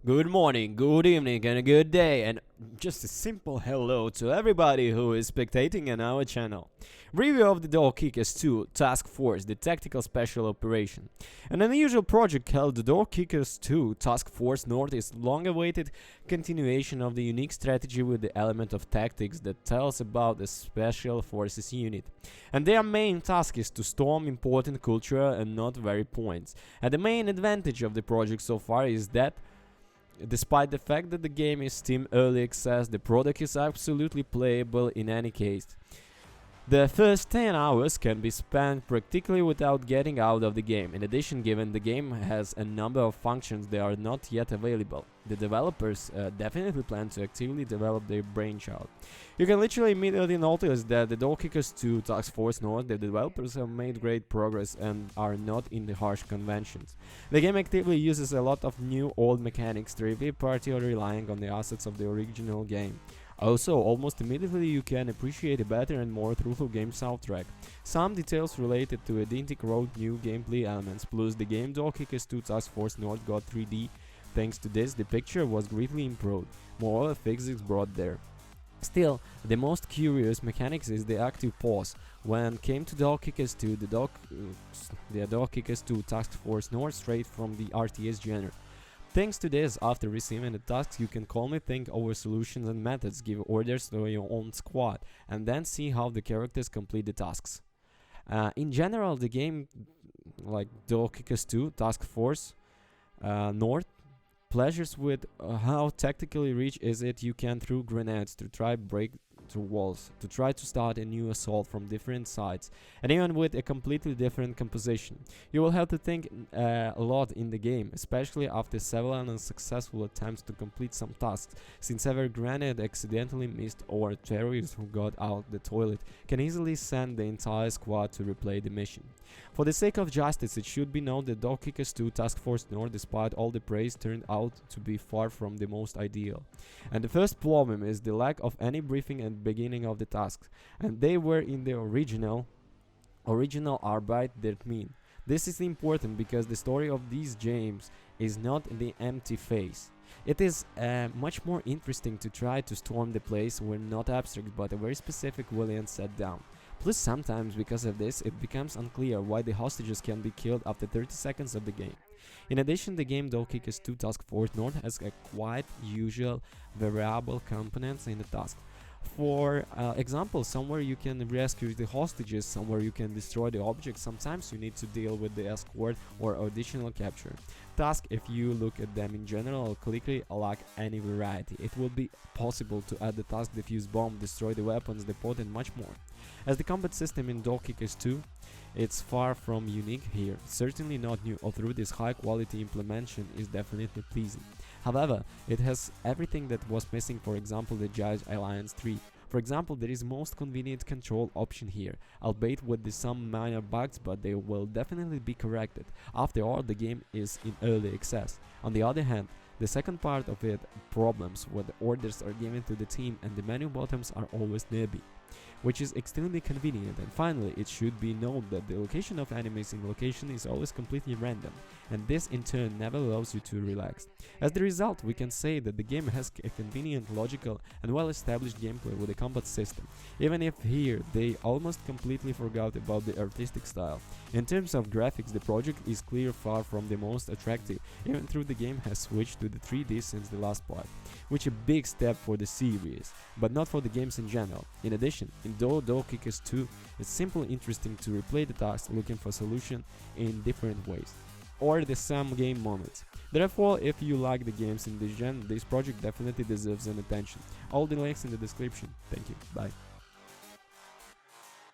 Good morning, good evening, and a good day, and just a simple hello to everybody who is spectating on our channel. Review of the Door Kickers 2 Task Force, the Tactical Special Operation. An unusual project called the Door Kickers 2 Task Force North is long-awaited continuation of the unique strategy with the element of tactics that tells about the Special Forces unit. And their main task is to storm important cultural and not very points. And the main advantage of the project so far is that despite the fact that the game is Steam Early Access, the product is absolutely playable in any case. The first 10 hours can be spent practically without getting out of the game. In addition, given the game has a number of functions that are not yet available, the developers definitely plan to actively develop their brainchild. You can literally immediately notice that the Door Kickers 2 Task Force North, the developers have made great progress and are not in the harsh conventions. The game actively uses a lot of new old mechanics, trivially partially relying on the assets of the original game. Also, almost immediately you can appreciate a better and more truthful game soundtrack. Some details related to Identic wrote new gameplay elements, plus the game Door Kickers 2 Task Force North got 3D. Thanks to this, the picture was greatly improved, more physics brought there. Still, the most curious mechanics is the active pause. When came to Door Kickers 2, the Door Kickers 2 Task Force North straight from the RTS genre. Thanks to this, after receiving the tasks, you can calmly think over solutions and methods, give orders to your own squad, and then see how the characters complete the tasks. In general, the game, like Door Kickers 2 Task Force North, pleasures with how tactically rich is it. You can throw grenades to try break through walls, to try to start a new assault from different sides, and even with a completely different composition. You will have to think a lot in the game, especially after several unsuccessful attempts to complete some tasks, since every grenade accidentally missed or a terrorist who got out the toilet can easily send the entire squad to replay the mission. For the sake of justice, it should be known that Door Kickers 2 Task Force North, despite all the praise, turned out to be far from the most ideal. And the first problem is the lack of any briefing at the beginning of the tasks, and they were in the original Arbeit der Min. This is important because the story of these games is not the empty phase. It is much more interesting to try to storm the place where not abstract but a very specific villain set down. Plus, sometimes because of this, it becomes unclear why the hostages can be killed after 30 seconds of the game. In addition, the game Door Kickers 2 Task Force North has a quite usual variable components in the task. For example, somewhere you can rescue the hostages, somewhere you can destroy the objects, sometimes you need to deal with the escort or additional capture. Task, if you look at them in general, clearly lack any variety. It will be possible to add the task defuse bomb, destroy the weapons, depot and much more. As the combat system in Door Kickers 2, it's far from unique here, certainly not new, although this high quality implementation is definitely pleasing. However, it has everything that was missing, for example the Judge Alliance 3. For example, there is most convenient control option here, albeit with some minor bugs, but they will definitely be corrected. After all, the game is in early access. On the other hand, the second part of it, problems where the orders are given to the team and the menu buttons are always nearby, which is extremely convenient. And finally, it should be known that the location of enemies in location is always completely random, and this in turn never allows you to relax. As the result, we can say that the game has a convenient, logical and well-established gameplay with a combat system, even if here they almost completely forgot about the artistic style. In terms of graphics, the project is clearly far from the most attractive, even though the game has switched to the 3D since the last part, which is a big step for the series, but not for the games in general. In addition, in Door Kickers 2, it's simply interesting to replay the tasks looking for solution in different ways, or the same game moments. Therefore, if you like the games in this genre, this project definitely deserves an attention. All the links in the description. Thank you. Bye.